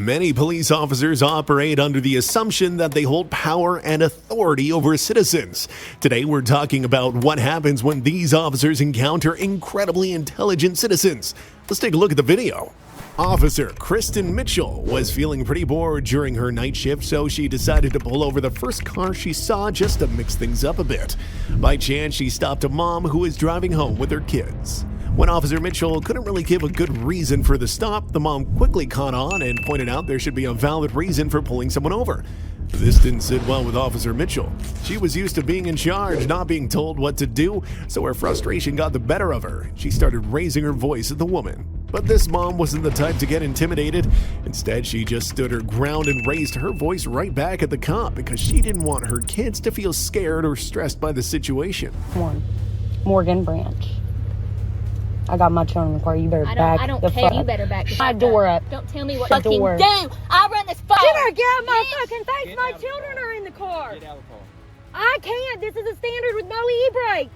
Many police officers operate under the assumption that they hold power and authority over citizens. Today, we're talking about what happens when these officers encounter incredibly intelligent citizens. Let's take a look at the video. Officer Kristen Mitchell was feeling pretty bored during her night shift, so she decided to pull over the first car she saw just to mix things up a bit. By chance, she stopped a mom who was driving home with her kids. When Officer Mitchell couldn't really give a good reason for the stop, the mom quickly caught on and pointed out there should be a valid reason for pulling someone over. This didn't sit well with Officer Mitchell. She was used to being in charge, not being told what to do, so her frustration got the better of her. She started raising her voice at the woman. But this mom wasn't the type to get intimidated. Instead, she just stood her ground and raised her voice right back at the cop because she didn't want her kids to feel scared or stressed by the situation. Morgan Branch. I got my children in the car. You better back I don't the care. fuck. You better back the my fuck door up. up. Don't tell me what The fucking door. do. I run this phone. You better get out of my Bitch. fucking face. Get My out. children are in the car. Get out of the car. I can't. This is a standard with no e-brake.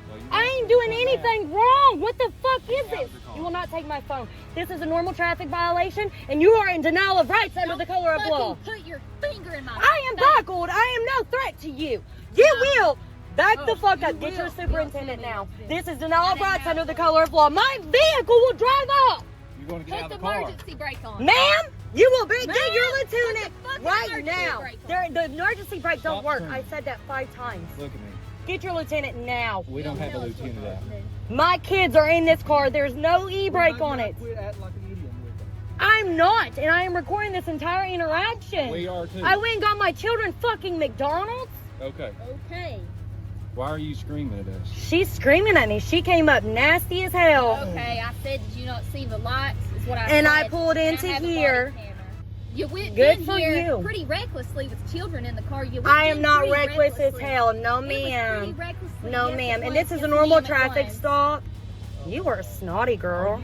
Well, you I ain't know doing that. anything wrong. What the fuck is Get out this? of the car. You will not take my phone. This is a normal traffic violation, and you are in denial of rights under the color of law. Put your finger in my I am face. buckled. I am no threat to you. You will. Back the fuck you up. Get will. your superintendent now. This is denial That of ain't rights how under it the works. color of law. My vehicle will drive off. You're going to get Put out the of the car. emergency brake on. Ma'am, you will be. Ma'am, Get your put lieutenant the fucking right emergency now. brake on. The emergency brake don't Stop work. turning. I said that 5 times. Look at me. Get your lieutenant now. We don't have a lieutenant out. My kids are in this car. There's no e-brake on it. Quit acting like an idiot with it. I'm not, and I am recording this entire interaction. We are too. I went and got my children fucking McDonald's. Okay. Okay. Why are you screaming at us? She's screaming at me. She came up nasty as hell. Okay. I said, did you not see the lights? Is what I And said. I pulled And I into have a body here. camera. You went Good in for here you. pretty recklessly with children in the car. You went I am in not pretty reckless as recklessly. hell. No, It was pretty ma'am. recklessly. No, Yes, ma'am. it And was. this is Yes, a normal ma'am, it traffic was. stop. You are a snotty girl.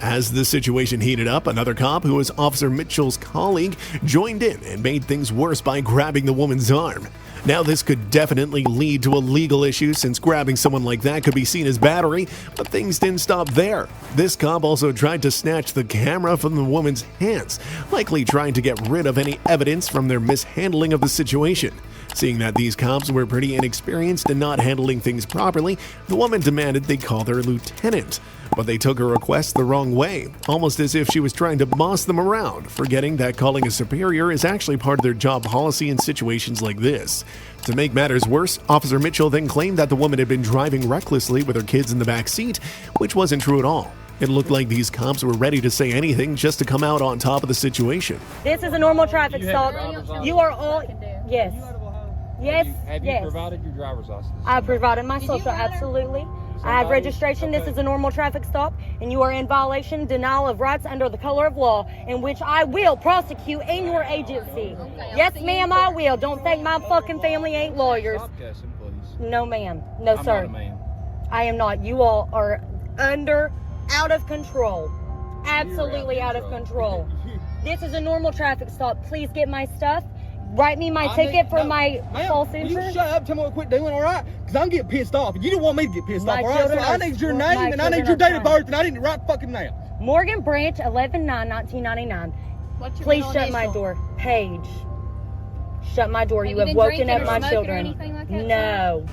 As the situation heated up, another cop, who was Officer Mitchell's colleague, joined in and made things worse by grabbing the woman's arm. Now, this could definitely lead to a legal issue since grabbing someone like that could be seen as battery, but things didn't stop there. This cop also tried to snatch the camera from the woman's hands, likely trying to get rid of any evidence from their mishandling of the situation. Seeing that these cops were pretty inexperienced and not handling things properly, the woman demanded they call their lieutenant. But they took her request the wrong way, almost as if she was trying to boss them around, forgetting that calling a superior is actually part of their job policy in situations like this. To make matters worse, Officer Mitchell then claimed that the woman had been driving recklessly with her kids in the back seat, which wasn't true at all. It looked like these cops were ready to say anything just to come out on top of the situation. This is a normal traffic You have stop. driver's license? You are all. Yes. Yes. Have you Yes. provided your driver's license? I provided my Did you social, write her? absolutely. I have registration. This Okay. is a normal traffic stop, and you are in violation, denial of rights under the color of law, in which I will prosecute in your agency. I'll Yes, see you ma'am, in I court. will. Don't think my fucking family ain't lawyers. Stop cussing, please. No, ma'am. No, I'm sir. not a man. I am not. You all are out of control. Absolutely You're out of control. This is a normal traffic stop. Please get my stuff. Write me my ticket for my false Will entry. you shut up, tell me what to quit doing, all right? Because I'm getting pissed off. You don't want me to get pissed My off, all right? So children I are- need your my name, and I need children your are date of fine. birth, and I need it right fucking now. Morgan Branch, 11/9/1999. What's your Please middle shut my initial? door. Paige. Shut my door. Have You you have been woken drinking up or my smoking or children. anything like that, No.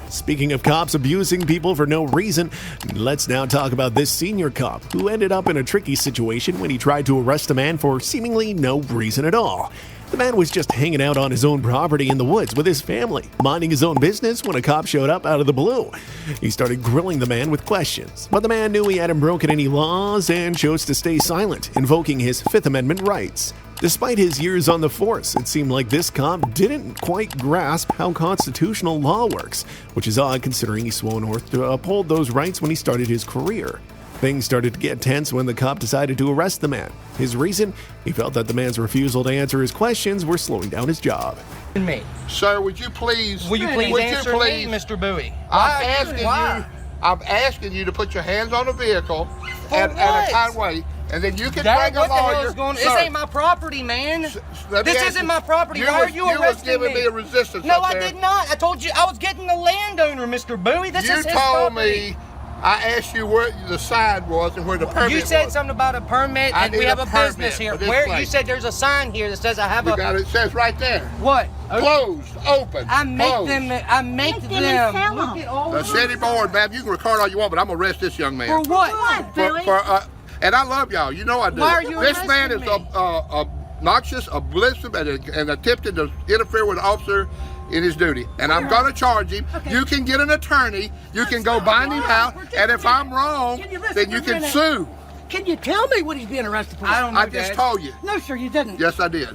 Speaking of cops abusing people for no reason, let's now talk about this senior cop who ended up in a tricky situation when he tried to arrest a man for seemingly no reason at all. The man was just hanging out on his own property in the woods with his family, minding his own business when a cop showed up out of the blue. He started grilling the man with questions, but the man knew he hadn't broken any laws and chose to stay silent, invoking his Fifth Amendment rights. Despite his years on the force, it seemed like this cop didn't quite grasp how constitutional law works, which is odd considering he swore an oath to uphold those rights when he started his career. Things started to get tense when the cop decided to arrest the man. His reason? He felt that the man's refusal to answer his questions were slowing down his job. Me. Sir, would you please? Will you please answer me, Mr. Bowie? I'm asking you to put your hands on the vehicle at a what? kind way, and then you can Dad, bring a what the hell lawyer. is going on? Sir, This ain't my property, man. let me This ask isn't you- my property. You Why was- are you You was arresting giving me? me a resistance No, up I there. did not. I told you I was getting the landowner, Mr. Bowie. This You is his told property. me I asked you where the sign was and where the permit You said was. something about a permit, I and we need have a a business permit here. for this Where place. you said there's a sign here that says I have You a got it. It says right there. what? Closed, open. I make closed. them. I make Make them and sell Look them. at all The of city board, ma'am, you can record all you want, but I'm gonna arrest this young man. For what? And I love y'all. You know I do. Why are you This man is arresting me? obnoxious, abusive, and attempted to interfere with an officer in his duty. And I'm going to charge him. You can get an attorney. You can go bind him out. And if I'm wrong, then you can sue. Can you tell me what he's being arrested for? I don't know. I just Dad. told you. No, sir, you didn't. Yes, I did.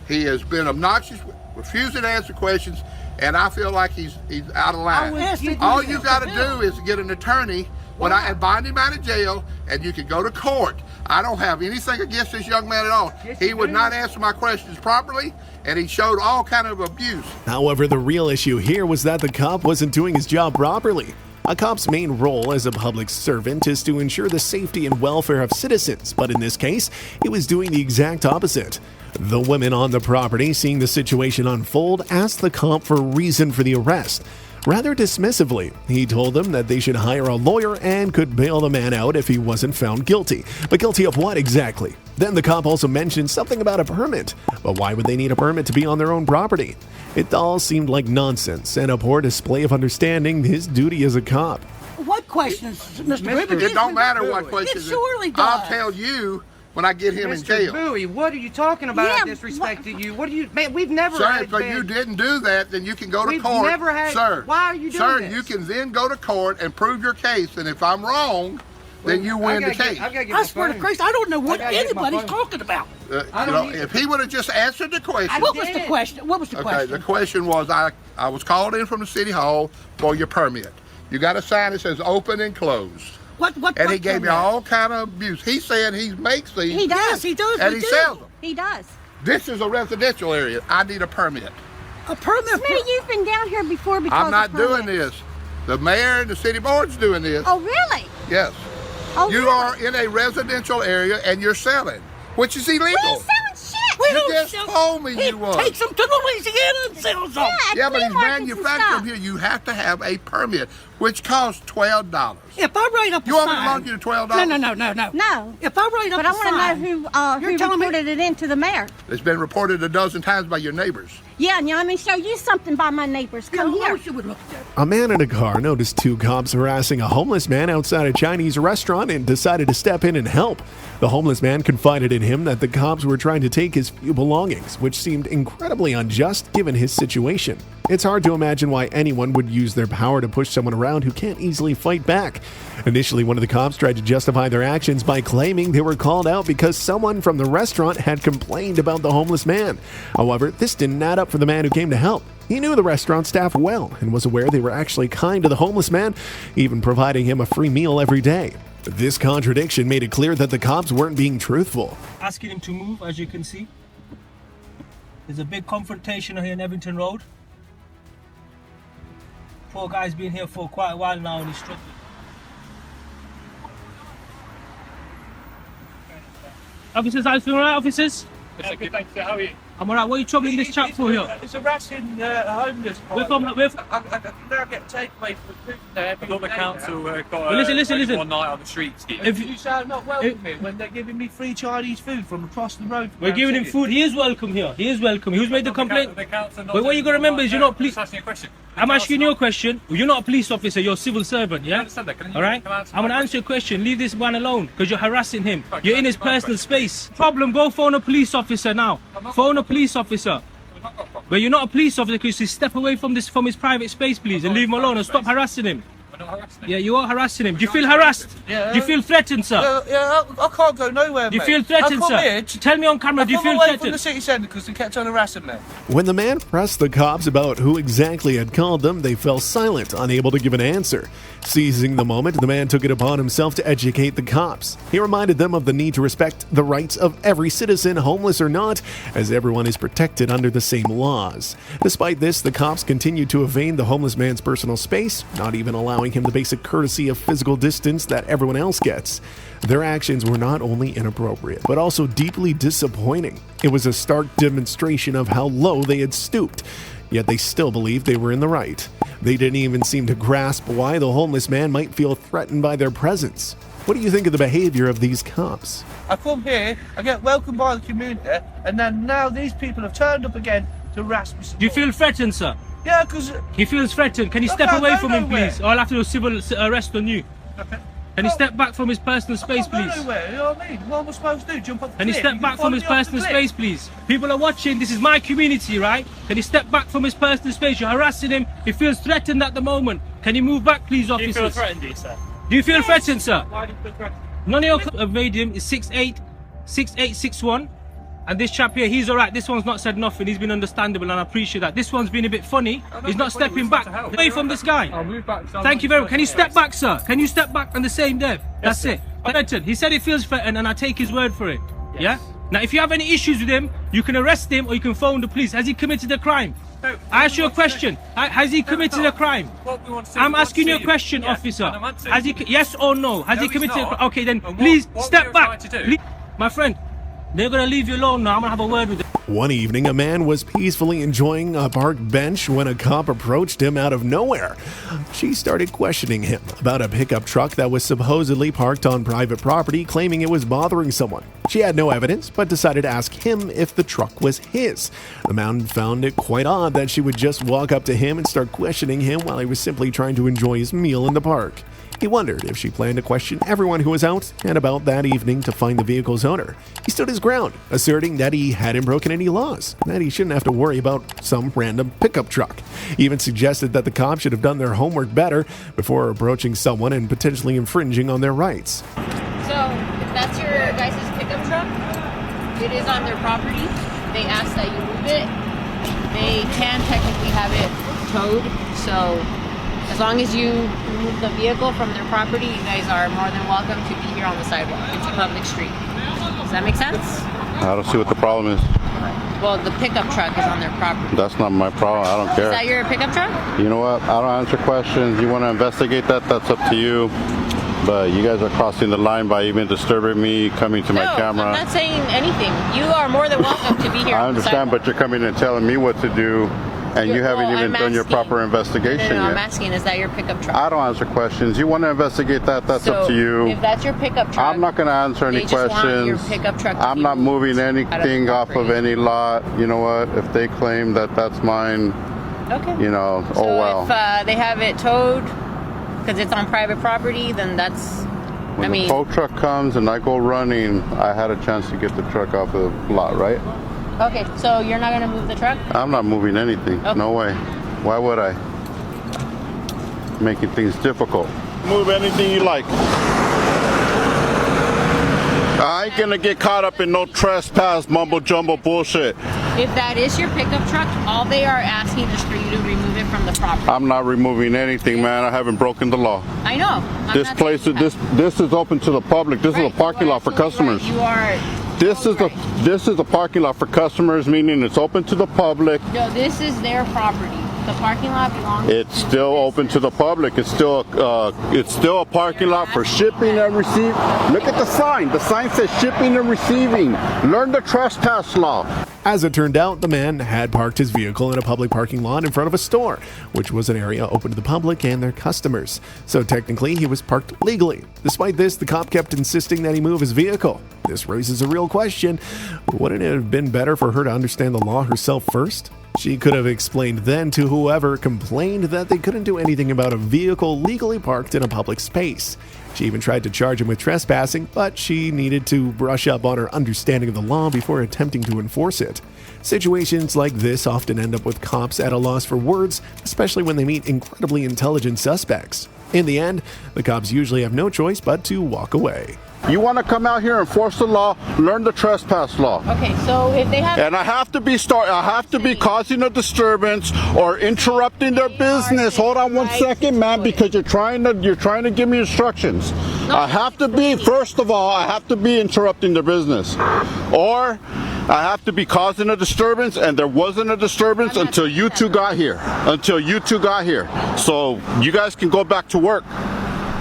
He has been obnoxious, refusing to answer questions, and I feel like he's out of line. All you got to do is get an attorney and bind him out of jail, and you can go to court. I don't have anything against this young man at all. He would not answer my questions properly, and he showed all kind of abuse. However, the real issue here was that the cop wasn't doing his job properly. A cop's main role as a public servant is to ensure the safety and welfare of citizens, but in this case, he was doing the exact opposite. The women on the property, seeing the situation unfold, asked the cop for a reason for the arrest. Rather dismissively, he told them that they should hire a lawyer and could bail the man out if he wasn't found guilty. But guilty of what exactly? Then the cop also mentioned something about a permit. But why would they need a permit to be on their own property? It all seemed like nonsense and a poor display of understanding his duty as a cop. What questions, Mr. Rivers? It don't matter what questions. It surely does. I'll tell you when I get him in Mr. jail. Bowie, what are you talking about? I Yeah, disrespected you. What do you, man? We've never Sir, had if you didn't do that, then you can go to We've court. never had- Sir, why are you doing Sir, this? you can then go to court and prove your case, and if I'm wrong, then you win the case. I swear to Christ, I don't know what I gotta get my anybody's phone. talking about. I don't either. If he would have just answered the question. What was the question? What was the Okay, question? the question was, I was called in from the city hall for your permit. You got a sign that says open and closed. And he gave me all kind of abuse. He's saying he makes these. He does. Yes, he does. And we he do. sells them. He does. This is a residential area. I need a permit. A permit for... Smitty, you've been down here before because I'm not of doing permits. this. The mayor and the city board's doing this. Oh, really? Yes. Oh, You really? are in a residential area and you're selling, which is illegal. We ain't selling shit. We You don't just sell- told me he you was. takes them to Louisiana and sells them. Yeah, but flea he's markets and manufacturing stuff. here. You have to have a permit, which costs $12. If I write up You a want me to sign... loan you the $12? No. No. If I write up But a I want sign... to know who You're telling me- reported it into the mayor. It's been reported a dozen times by your neighbors. Yeah, and let me show you something by my neighbors. Come I here. wish you would look at that. A man in a car noticed two cops harassing a homeless man outside a Chinese restaurant and decided to step in and help. The homeless man confided in him that the cops were trying to take his few belongings, which seemed incredibly unjust given his situation. It's hard to imagine why anyone would use their power to push someone around who can't easily fight back. Initially, one of the cops tried to justify their actions by claiming they were called out because someone from the restaurant had complained about the homeless man. However, this didn't add up for the man who came to help. He knew the restaurant staff well and was aware they were actually kind to the homeless man, even providing him a free meal every day. This contradiction made it clear that the cops weren't being truthful. Asking him to move, as you can see. There's a big confrontation here in Evington Road. Poor guy's been here for quite a while now and he's struggling. Officers, I feel alright, officers? Okay, thank you. How are you? I'm alright. What are you troubling this chap for here? It's harassing homeless. We're from, we're from, I can now get takeaway for food there. I thought the council got Well, listen. one night on the streets. If You sound not welcome here when they're giving me free Chinese food from across the road. we're giving him food, he is welcome here. He is welcome. Who's made the complaint? The council not But what you got to remember is you're not police. asking a question. I'm asking you a question. You're not a police officer, you're a civil servant, yeah? understand that. Can you- Alright? can I answer I'm my gonna answer your question. Leave this man alone because you're harassing him. Right, You're can in I his answer my personal question? space. Problem, go phone a police officer now. Phone a police officer. But you're not a police officer because you step away from his private space, please, and leave him alone and stop harassing him. We're not harassing him. Yeah, you are harassing him. Do you feel harassed? Yeah. Do you feel threatened, sir? I can't go nowhere, Do you feel threatened, sir? Tell me on camera, do you feel threatened? city centre because they kept on harassing me. When the man pressed the cops about who exactly had called them, they fell silent, unable to give an answer. Seizing the moment, the man took it upon himself to educate the cops. He reminded them of the need to respect the rights of every citizen, homeless or not, as everyone is protected under the same laws. Despite this, the cops continued to evade the homeless man's personal space, not even allowing him the basic courtesy of physical distance that everyone else gets. Their actions were not only inappropriate, but also deeply disappointing. It was a stark demonstration of how low they had stooped. yet they still believed they were in the right. They didn't even seem to grasp why the homeless man might feel threatened by their presence. What do you think of the behavior of these cops? I come here, I get welcomed by the community, and then now these people have turned up again to harass me. Do you feel threatened, sir? Yeah, because... He feels threatened. Can you step away from him, please? Or I'll have to do a civil arrest on you. Okay. Can you step back from his personal space, please? Nowhere, you know what I mean? What am I supposed to do? Jump off the Can you cliff? step back from his personal space, please? People are watching. This is my community, right? Can you step back from his personal space? You're harassing him. He feels threatened at the moment. Can you move back, please, officers? Do you feel threatened, do you, sir? Do you feel threatened, sir? Why do you feel threatened? None of your evade is 6861. And this chap here, he's alright. This one's not said nothing. He's been understandable, and I appreciate that. This one's been a bit funny. He's not stepping back away from this guy. I'll move back. Thank you very much. Can you step back, sir? Can you step back on the same day? That's it. Threatened. He said he feels threatened, and I take his word for it. Yeah? Now, if you have any issues with him, you can arrest him or you can phone the police. Has he committed a crime? I ask you a question. Has he committed a crime? I'm asking you a question, officer. Has he? Yes or no? Has he committed a crime? Okay, then please step back. My friend, they're going to leave you alone now. I'm going to have a word with them. One evening, a man was peacefully enjoying a park bench when a cop approached him out of nowhere. She started questioning him about a pickup truck that was supposedly parked on private property, claiming it was bothering someone. She had no evidence, but decided to ask him if the truck was his. The man found it quite odd that she would just walk up to him and start questioning him while he was simply trying to enjoy his meal in the park. He wondered if she planned to question everyone who was out and about that evening to find the vehicle's owner. He stood his ground, asserting that he hadn't broken any laws, that he shouldn't have to worry about some random pickup truck. He even suggested that the cops should have done their homework better before approaching someone and potentially infringing on their rights. So, if that's your guys' pickup truck, it is on their property. They ask that you move it. They can technically have it towed, so as long as you remove the vehicle from their property, you guys are more than welcome to be here on the sidewalk. It's a public street. Does that make sense? I don't see what the problem is. Well, the pickup truck is on their property. That's not my problem. I don't care. Is that your pickup truck? You know what? I don't answer questions. You want to investigate that? That's up to you. But you guys are crossing the line by even disturbing me, coming to my camera. I'm not saying anything. You are more than welcome to be here. I understand, but you're coming and telling me what to do. And you haven't even done your proper investigation No, yet. I'm asking, is that your pickup truck? I don't answer questions. You want to investigate that? That's up to you. If that's your pickup truck, I'm not going to answer any questions. Want your pickup truck I'm not moving anything off of any lot. You know what? If they claim that that's mine, okay. You know, so oh well. If they have it towed because it's on private property, then that's. When the tow truck comes and I go running, I had a chance to get the truck off the lot, right? Okay, so you're not gonna move the truck? I'm not moving anything. Okay. No way. Why would I? Making things difficult. Move anything you like. I ain't gonna get caught up in no trespass mumbo jumbo bullshit. If that is your pickup truck, all they are asking is for you to remove it from the property. I'm not removing anything, man. I haven't broken the law. I know. This place, this is open to the public. This is a parking lot for customers. You are. This is a parking lot for customers, meaning it's open to the public. No, this is their property. The parking lot belongs. It's still open to the public. It's still a parking lot for shipping and receiving. Look at the sign. The sign says shipping and receiving. Learn the trespass law. As it turned out, the man had parked his vehicle in a public parking lot in front of a store, which was an area open to the public and their customers. So technically, he was parked legally. Despite this, the cop kept insisting that he move his vehicle. This raises a real question. Wouldn't it have been better for her to understand the law herself first? She could have explained then to whoever complained that they couldn't do anything about a vehicle legally parked in a public space. She even tried to charge him with trespassing, but she needed to brush up on her understanding of the law before attempting to enforce it. Situations like this often end up with cops at a loss for words, especially when they meet incredibly intelligent suspects. In the end, the cops usually have no choice but to walk away. You want to come out here and enforce the law, learn the trespass law. Okay, so if they have... And I have to be causing a disturbance or interrupting their business. Hold on one second, man, because you're trying to give me instructions. I have to be, first of all, I have to be interrupting their business. Or I have to be causing a disturbance, and there wasn't a disturbance until you two got here. So you guys can go back to work.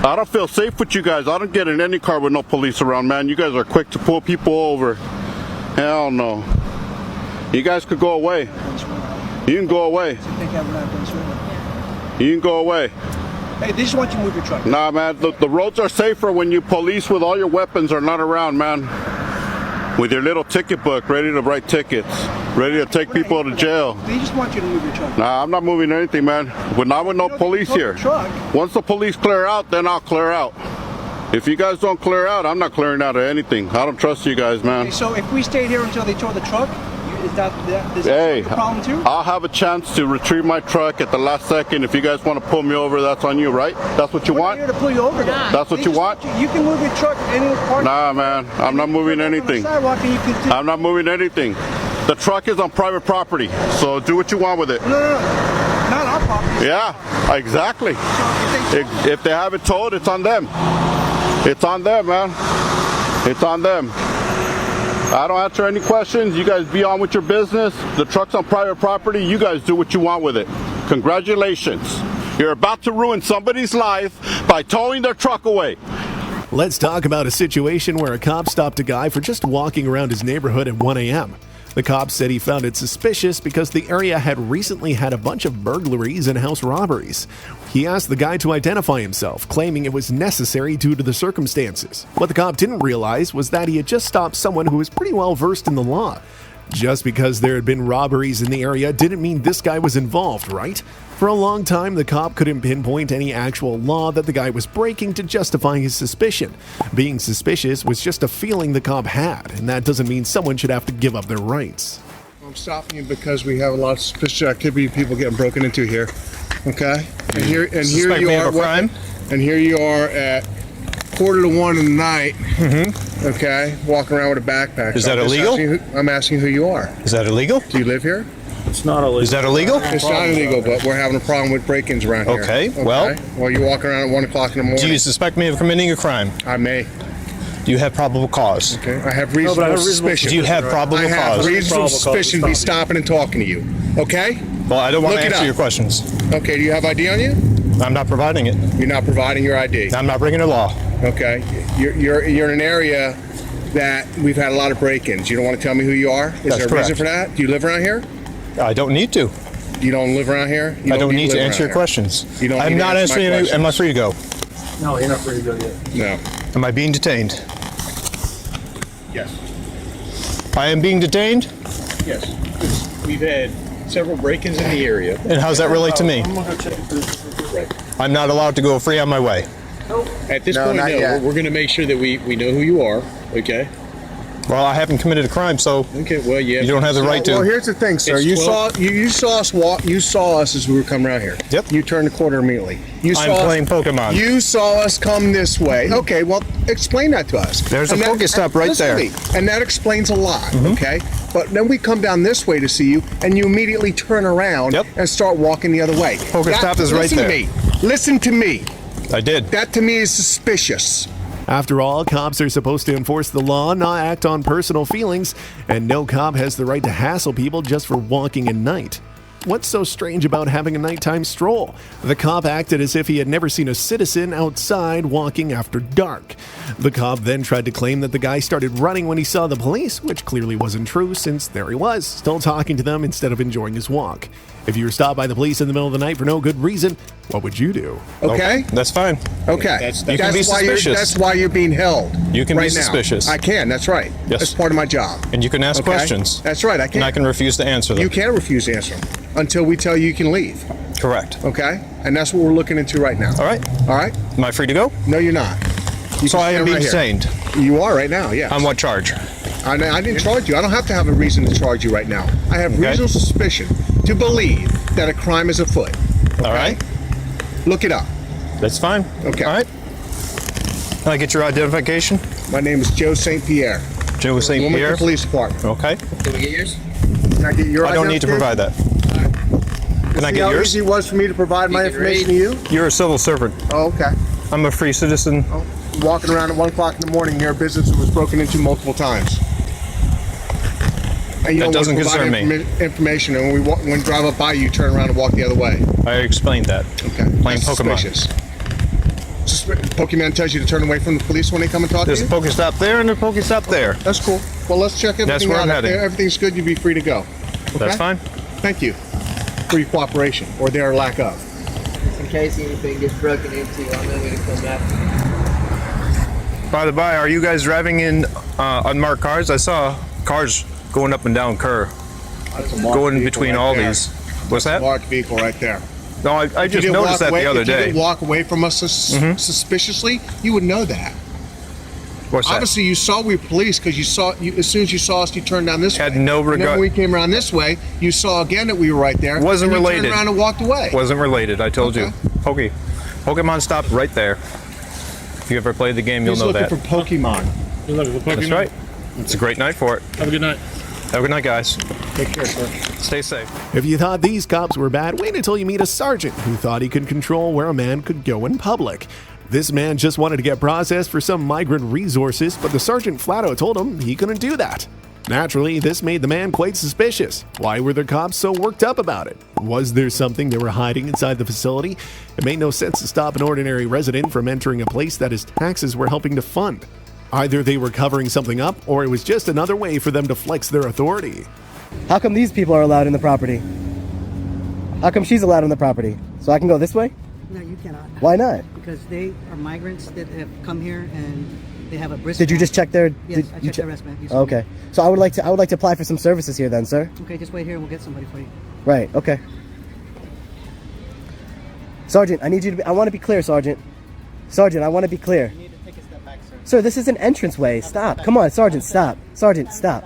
I don't feel safe with you guys. I don't get in any car with no police around, man. You guys are quick to pull people over. Hell no. You guys could go away. You can go away. I think I have an evidence right You can go away. now. Hey, they just want you to move your truck. Nah, man, the roads are safer when you police with all your weapons are not around, man. With your little ticket book, ready to write tickets, ready to take people to jail. They just want you to move your truck. Nah, I'm not moving anything, man. Not with no police here. Once the police clear out, then I'll clear out. If you guys don't clear out, I'm not clearing out of anything. I don't trust you guys, man. Okay, so if we stayed here until they tore the truck, is that Hey, a problem too? I'll have a chance to retrieve my truck at the last second. If you guys want to pull me over, that's on you, right? That's what you We're want? not here to pull you over. That's what They you just want? You can move your truck any part. Nah, man, I'm not moving anything. Sidewalk and you can I'm not moving anything. The truck is on private property, so do what you want with it. No, not our property. Yeah, exactly. If they have it towed, it's on them. It's on them, man. It's on them. I don't answer any questions. You guys be on with your business. The truck's on private property. You guys do what you want with it. Congratulations. You're about to ruin somebody's life by towing their truck away. Let's talk about a situation where a cop stopped a guy for just walking around his neighborhood at 1 a.m. The cop said he found it suspicious because the area had recently had a bunch of burglaries and house robberies. He asked the guy to identify himself, claiming it was necessary due to the circumstances. What the cop didn't realize was that he had just stopped someone who was pretty well versed in the law. Just because there had been robberies in the area didn't mean this guy was involved, right? For a long time, the cop couldn't pinpoint any actual law that the guy was breaking to justify his suspicion. Being suspicious was just a feeling the cop had, and that doesn't mean someone should have to give up their rights. I'm stopping you because we have a lot of suspicious activity, people getting broken into here. Okay? And here you are. And here you are at 1:45 in the night. Mm-hmm. Okay, walking around with a backpack. Is that illegal? I'm asking who you are. Is that illegal? Do you live here? It's not illegal. Is that illegal? It's not illegal, but we're having a problem with break-ins around here. Okay, well. Well, you're walking around at 1 o'clock in the morning. Do you suspect me of committing a crime? I may. Do you have probable cause? Okay, I have reasonable suspicion. Do you have probable cause? I have reasonable suspicion to be stopping and talking to you. Okay? Well, I don't want to answer your questions. Okay, do you have ID on you? I'm not providing it. You're not providing your ID? I'm not breaking a law. Okay. You're in an area that we've had a lot of break-ins. You don't want to tell me who you are? Is there a reason for that? Do you live around here? I don't need to. You don't live around here? I don't need to answer your questions. You don't I'm not answering any. Am I free to go? No, you're not free to go yet. No. Am I being detained? Yes. I am being detained? Yes. We've had several break-ins in the area. And how's that relate to me? I'm going to check it for I'm not allowed to go free on my way. At this point, no. We're going to make sure that we know who you are, okay? Well, I haven't committed a crime, so okay. Well, yeah. You don't have the right to. Well, here's the thing, sir. You saw us walk. You saw us as we were coming around here. Yep. You turned the corner immediately. I'm playing Pokemon. You saw us come this way. Okay. Well, explain that to us. There's a Pokestop right there. And that explains a lot. Okay. But then we come down this way to see you, and you immediately turn around and start walking the other way. Pokestop is right there. Listen to me. I did. That to me is suspicious. After all, cops are supposed to enforce the law, not act on personal feelings, and no cop has the right to hassle people just for walking at night. What's so strange about having a nighttime stroll? The cop acted as if he had never seen a citizen outside walking after dark. The cop then tried to claim that the guy started running when he saw the police, which clearly wasn't true since there he was, still talking to them instead of enjoying his walk. If you were stopped by the police in the middle of the night for no good reason, what would you do? Okay. That's fine. Okay. You can be suspicious. That's why you're being held. You can be suspicious. I can. That's right. Yes. That's part of my job. And you can ask questions. That's right. I can. And I can refuse to answer them. You can't refuse to answer them until we tell you can leave. Correct. Okay. And that's what we're looking into right now. All right. All right. Am I free to go? No, you're not. So I am being detained. You are right now. Yeah. On what charge? I didn't charge you. I don't have to have a reason to charge you right now. I have reasonable suspicion to believe that a crime is afoot. Okay? All right. Look it up. That's fine. Okay. All right. Can I get your identification? My name is Joe St. Pierre. Joe St. Pierre? Wilmington Police Department. Okay. Can we get yours? Can I get your I don't need to provide that. Can I get yours? How easy it was for me to provide my information to you? You're a civil servant. Oh, okay. I'm a free citizen. Oh, walking around at 1 o'clock in the morning near a business that was broken into multiple times. And that doesn't concern me. Information, and when we drive up by you, turn around and walk the other way. I explained that. Okay. Playing Pokemon. Pokemon tells you to turn away from the police when they come and talk to you? There's a Pokestop there and a Pokestop there. That's cool. Well, let's check everything out. That's where I'm heading. If everything's good, you'd be free to go. Okay? That's fine. Thank you. for your cooperation or their lack of. Just in case anything gets broken into, I know we can come back. By the by, are you guys driving in unmarked cars? I saw cars going up and down Kerr, going between all these. What's that? Marked vehicle right there. No, I just noticed that the other day. If you didn't walk away from us suspiciously, you would know that. What's that? Obviously, you saw we were police because you saw as soon as you saw us, you turned down this way. Had no regard. And then when we came around this way, you saw again that we were right there. Wasn't and you related. Turned around and walked away. Wasn't related. I told you. Pokemon stopped right there. If you ever played the game, you'll know that. He's looking for Pokemon. You're looking for Pokemon. That's right. It's a great night for it. Have a good night. Have a good night, guys. Take care, sir. Stay safe. If you thought these cops were bad, wait until you meet a sergeant who thought he could control where a man could go in public. This man just wanted to get processed for some migrant resources, but the sergeant flat out told him he couldn't do that. Naturally, this made the man quite suspicious. Why were the cops so worked up about it? Was there something they were hiding inside the facility? It made no sense to stop an ordinary resident from entering a place that his taxes were helping to fund. Either they were covering something up, or it was just another way for them to flex their authority. How come these people are allowed in the property? How come she's allowed on the property? So I can go this way? No, you cannot. Why not? Because they are migrants that have come here and they have a brisk. Did you just check their? Yes, I checked their arrest man. Okay. So I would like to apply for some services here then, sir. Okay, just wait here and we'll get somebody for you. Right. Okay. Sergeant, I need you to. I want to be clear, Sergeant. Sergeant, I want to be clear. You need to take a step back, sir. Sir, this is an entranceway. Stop. Come on, Sergeant. Stop. Sergeant, stop.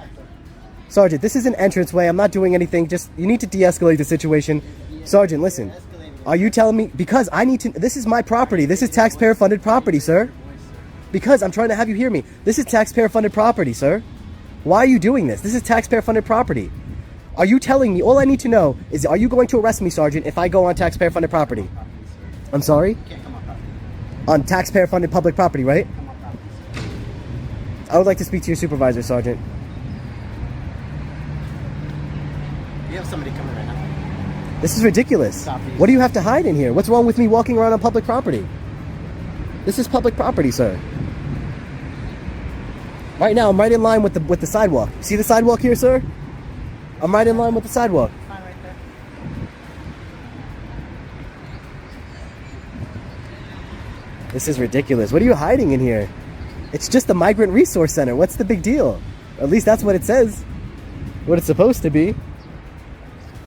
Sergeant, this is an entranceway. I'm not doing anything. Just you need to de-escalate the situation. Sergeant, listen. Are you telling me because I need to? This is my property. This is taxpayer-funded property, sir. Because I'm trying to have you hear me. This is taxpayer-funded property, sir. Why are you doing this? This is taxpayer-funded property. Are you telling me? All I need to know is, are you going to arrest me, Sergeant, if I go on taxpayer-funded property? I'm sorry? On taxpayer-funded public property, right? I would like to speak to your supervisor, Sergeant. You have somebody coming right now. This is ridiculous. What do you have to hide in here? What's wrong with me walking around on public property? This is public property, sir. Right now, I'm right in line with the sidewalk. See the sidewalk here, sir? I'm right in line with the sidewalk. Fine, right there. This is ridiculous. What are you hiding in here? It's just the Migrant Resource Center. What's the big deal? At least that's what it says. What it's supposed to be.